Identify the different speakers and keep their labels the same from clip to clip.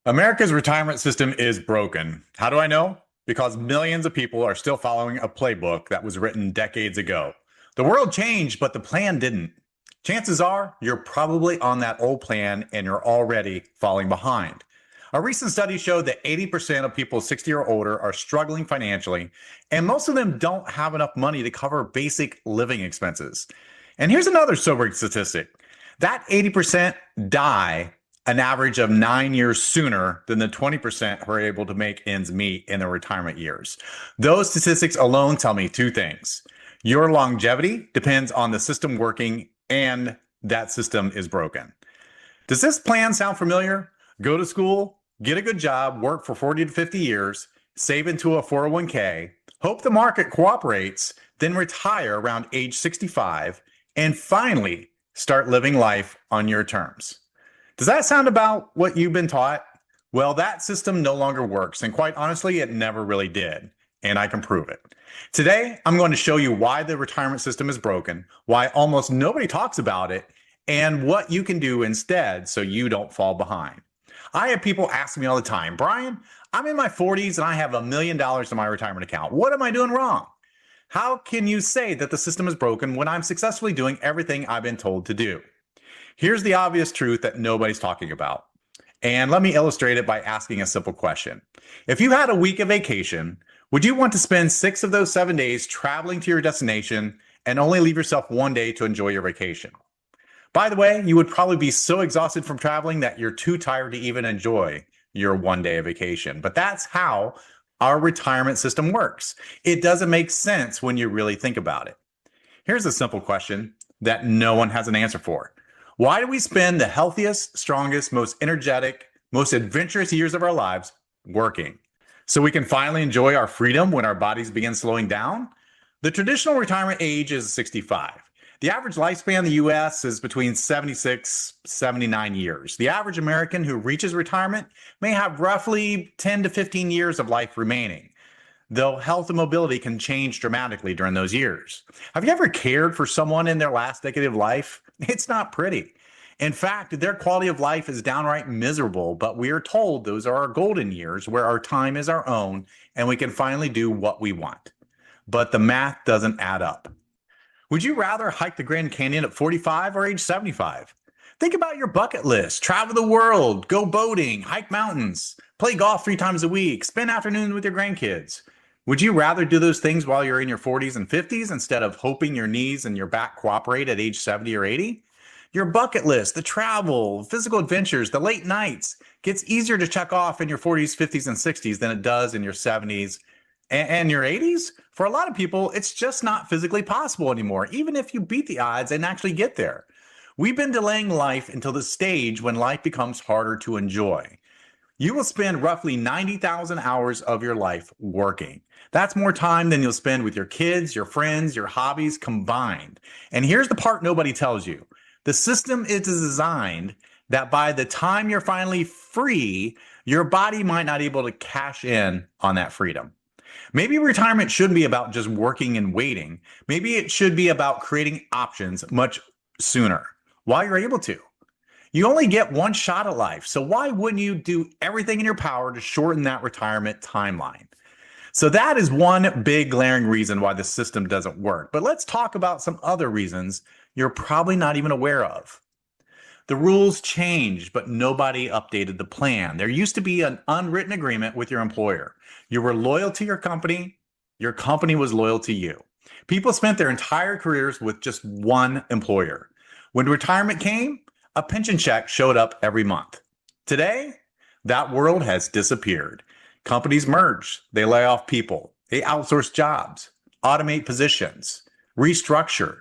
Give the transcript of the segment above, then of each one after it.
Speaker 1: America's retirement system is broken. How do I know? Because millions of people are still following a playbook that was written decades ago. The world changed, but the plan didn't. Chances are you're probably on that old plan and you're already falling behind. A recent study showed that 80% of people 60 or older are struggling financially, and most of them don't have enough money to cover basic living expenses. And here's another sobering statistic that 80% die an average of 9 years sooner than the 20% who are able to make ends meet in their retirement years. Those statistics alone tell me two things. Your longevity depends on the system working, and that system is broken. Does this plan sound familiar? Go to school, get a good job, work for 40 to 50 years, save into a 401k, hope the market cooperates, then retire around age 65, and finally start living life on your terms. Does that sound about what you've been taught? Well, that system no longer works, and quite honestly, it never really did, and I can prove it. Today, I'm going to show you why the retirement system is broken, why almost nobody talks about it, and what you can do instead so you don't fall behind. I have people ask me all the time, Brian, I'm in my 40s and I have $1 million in my retirement account. What am I doing wrong? How can you say that the system is broken when I'm successfully doing everything I've been told to do? Here's the obvious truth that nobody's talking about. And let me illustrate it by asking a simple question. If you had a week of vacation, would you want to spend 6 of those 7 days traveling to your destination and only leave yourself 1 day to enjoy your vacation? By the way, you would probably be so exhausted from traveling that you're too tired to even enjoy your 1 day of vacation. But that's how our retirement system works. It doesn't make sense when you really think about it. Here's a simple question that no one has an answer for. Why do we spend the healthiest, strongest, most energetic, most adventurous years of our lives working? So we can finally enjoy our freedom when our bodies begin slowing down? The traditional retirement age is 65. The average lifespan in the US is between 76, 79 years. The average American who reaches retirement may have roughly 10 to 15 years of life remaining, though health and mobility can change dramatically during those years. Have you ever cared for someone in their last decade of life? It's not pretty. In fact, their quality of life is downright miserable, but we are told those are our golden years where our time is our own and we can finally do what we want. But the math doesn't add up. Would you rather hike the Grand Canyon at 45 or age 75? Think about your bucket list. Travel the world, go boating, hike mountains, play golf 3 times a week, spend afternoons with your grandkids. Would you rather do those things while you're in your 40s and 50s instead of hoping your knees and your back cooperate at age 70 or 80? Your bucket list, the travel, physical adventures, the late nights gets easier to check off in your 40s, 50s, and 60s than it does in your 70s and your 80s. For a lot of people, it's just not physically possible anymore, even if you beat the odds and actually get there. We've been delaying life until the stage when life becomes harder to enjoy. You will spend roughly 90,000 hours of your life working. That's more time than you'll spend with your kids, your friends, your hobbies combined. And here's the part nobody tells you. The system is designed that by the time you're finally free, your body might not be able to cash in on that freedom. Maybe retirement shouldn't be about just working and waiting. Maybe it should be about creating options much sooner while you're able to. You only get one shot at life, so why wouldn't you do everything in your power to shorten that retirement timeline? So that is one big glaring reason why the system doesn't work. But let's talk about some other reasons you're probably not even aware of. The rules changed, but nobody updated the plan. There used to be an unwritten agreement with your employer. You were loyal to your company was loyal to you. People spent their entire careers with just one employer. When retirement came, a pension check showed up every month. Today, that world has disappeared. Companies merge, they lay off people, they outsource jobs, automate positions, restructure.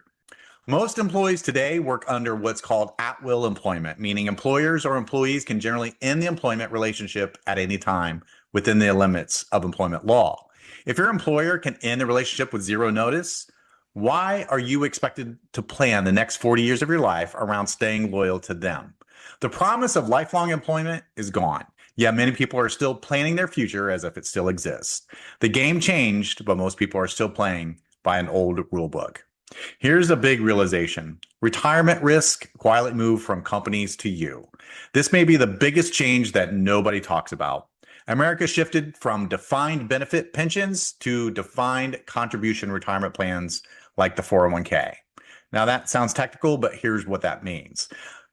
Speaker 1: Most employees today work under what's called at-will employment, meaning employers or employees can generally end the employment relationship at any time within the limits of employment law. If your employer can end the relationship with zero notice, why are you expected to plan the next 40 years of your life around staying loyal to them? The promise of lifelong employment is gone. Yet many people are still planning their future as if it still exists. The game changed, but most people are still playing by an old rule book. Here's a big realization. Retirement risk quietly moved from companies to you. This may be the biggest change that nobody talks about. America shifted from defined benefit pensions to defined contribution retirement plans like the 401k. Now, that sounds technical, but here's what that means.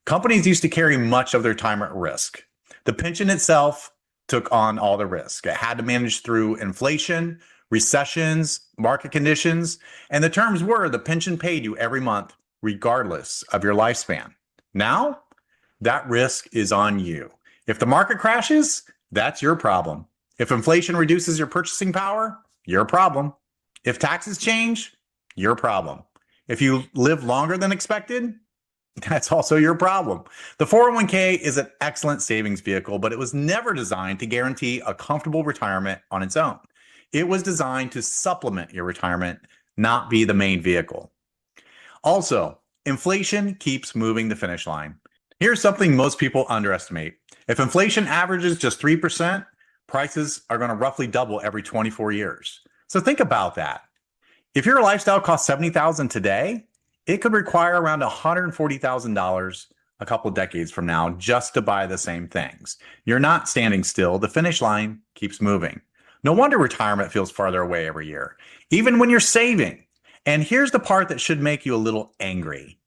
Speaker 1: Companies used to carry much of their retirement risk. The pension itself took on all the risk. It had to manage through inflation, recessions, market conditions, and the terms were the pension paid you every month, regardless of your lifespan. Now, that risk is on you. If the market crashes, that's your problem. If inflation reduces your purchasing power, your problem. If taxes change, your problem. If you live longer than expected, that's also your problem. The 401k is an excellent savings vehicle, but it was never designed to guarantee a comfortable retirement on its own. It was designed to supplement your retirement, not be the main vehicle. Also, inflation keeps moving the finish line. Here's something most people underestimate. If inflation averages just 3%, prices are going to roughly double every 24 years. So think about that. If your lifestyle costs $70,000 today, it could require around $140,000 a couple of decades from now just to buy the same things. You're not standing still. The finish line keeps moving. No wonder retirement feels farther away every year, even when you're saving. And here's the part that should make you a little angry.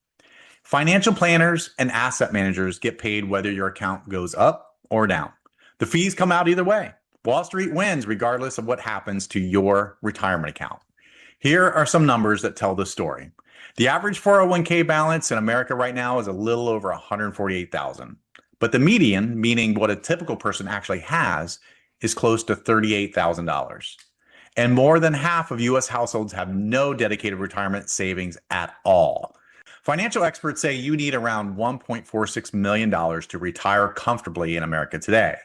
Speaker 1: Financial planners and asset managers get paid whether your account goes up or down. The fees come out either way. Wall Street wins regardless of what happens to your retirement account. Here are some numbers that tell the story. The average 401k balance in America right now is a little over $148,000. But the median, meaning what a typical person actually has, is close to $38,000. And more than half of US households have no dedicated retirement savings at all. Financial experts say you need around $1.46 million to retire comfortably in America today.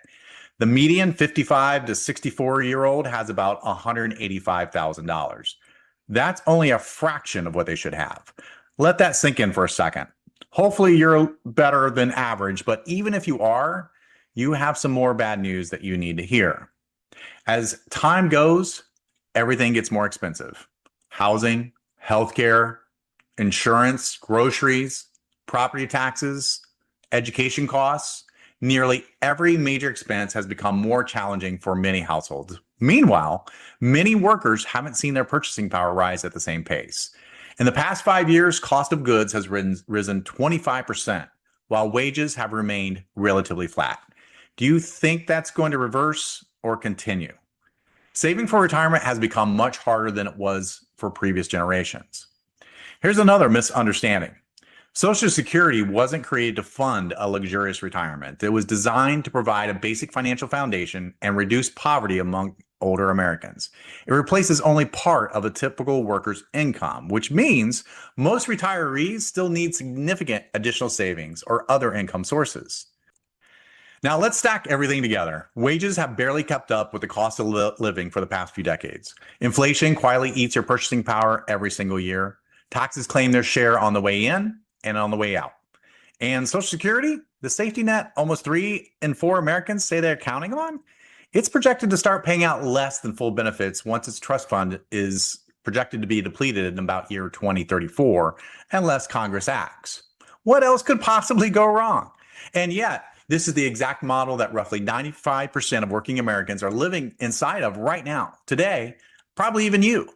Speaker 1: The median 55 to 64-year-old has about $185,000. That's only a fraction of what they should have. Let that sink in for a second. Hopefully you're better than average, but even if you are, you have some more bad news that you need to hear. As time goes, everything gets more expensive. Housing, healthcare, insurance, groceries, property taxes, education costs, nearly every major expense has become more challenging for many households. Meanwhile, many workers haven't seen their purchasing power rise at the same pace. In the past 5 years, cost of goods has risen 25%, while wages have remained relatively flat. Do you think that's going to reverse or continue? Saving for retirement has become much harder than it was for previous generations. Here's another misunderstanding. Social Security wasn't created to fund a luxurious retirement. It was designed to provide a basic financial foundation and reduce poverty among older Americans. It replaces only part of a typical worker's income, which means most retirees still need significant additional savings or other income sources. Now let's stack everything together. Wages have barely kept up with the cost of living for the past few decades. Inflation quietly eats your purchasing power every single year. Taxes claim their share on the way in and on the way out. And Social Security, the safety net almost 3 in 4 Americans say they're counting on, it's projected to start paying out less than full benefits once its trust fund is projected to be depleted in about year 2034, unless Congress acts. What else could possibly go wrong? And yet, this is the exact model that roughly 95% of working Americans are living inside of right now, today, probably even you.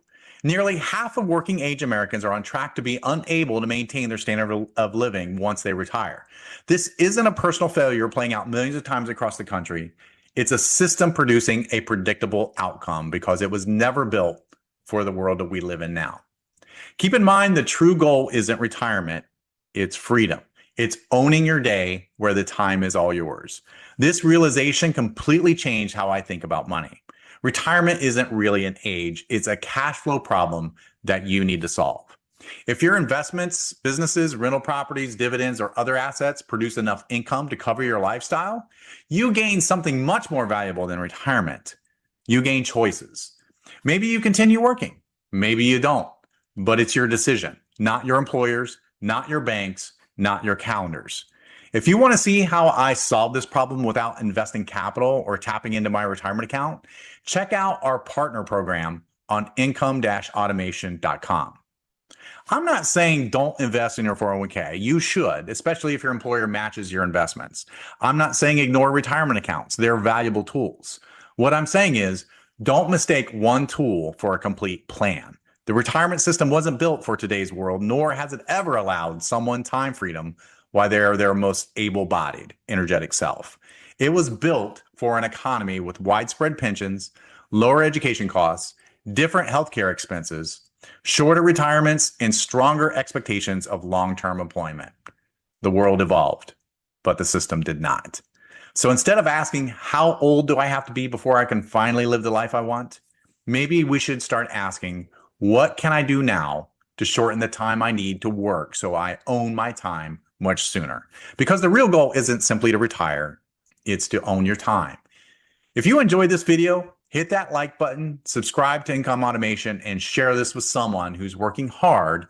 Speaker 1: Nearly half of working age Americans are on track to be unable to maintain their standard of living once they retire. This isn't a personal failure playing out millions of times across the country. It's a system producing a predictable outcome because it was never built for the world that we live in now. Keep in mind, the true goal isn't retirement, it's freedom. It's owning your day where the time is all yours. This realization completely changed how I think about money. Retirement isn't really an age, it's a cash flow problem that you need to solve. If your investments, businesses, rental properties, dividends, or other assets produce enough income to cover your lifestyle, you gain something much more valuable than retirement. You gain choices. Maybe you continue working, maybe you don't, but it's your decision, not your employer's, not your bank's, not your calendars. If you want to see how I solve this problem without investing capital or tapping into my retirement account, check out our partner program on income-automation.com. I'm not saying don't invest in your 401k. You should, especially if your employer matches your investments. I'm not saying ignore retirement accounts. They're valuable tools. What I'm saying is don't mistake one tool for a complete plan. The retirement system wasn't built for today's world, nor has it ever allowed someone time freedom while they're their most able-bodied, energetic self. It was built for an economy with widespread pensions, lower education costs, different healthcare expenses, shorter retirements, and stronger expectations of long-term employment. The world evolved, but the system did not. So instead of asking, how old do I have to be before I can finally live the life I want? Maybe we should start asking, what can I do now to shorten the time I need to work so I own my time much sooner? Because the real goal isn't simply to retire, it's to own your time. If you enjoyed this video, hit that like button, subscribe to Income Automation, and share this with someone who's working hard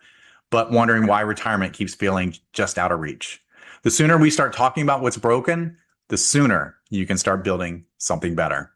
Speaker 1: but wondering why retirement keeps feeling just out of reach. The sooner we start talking about what's broken, the sooner you can start building something better.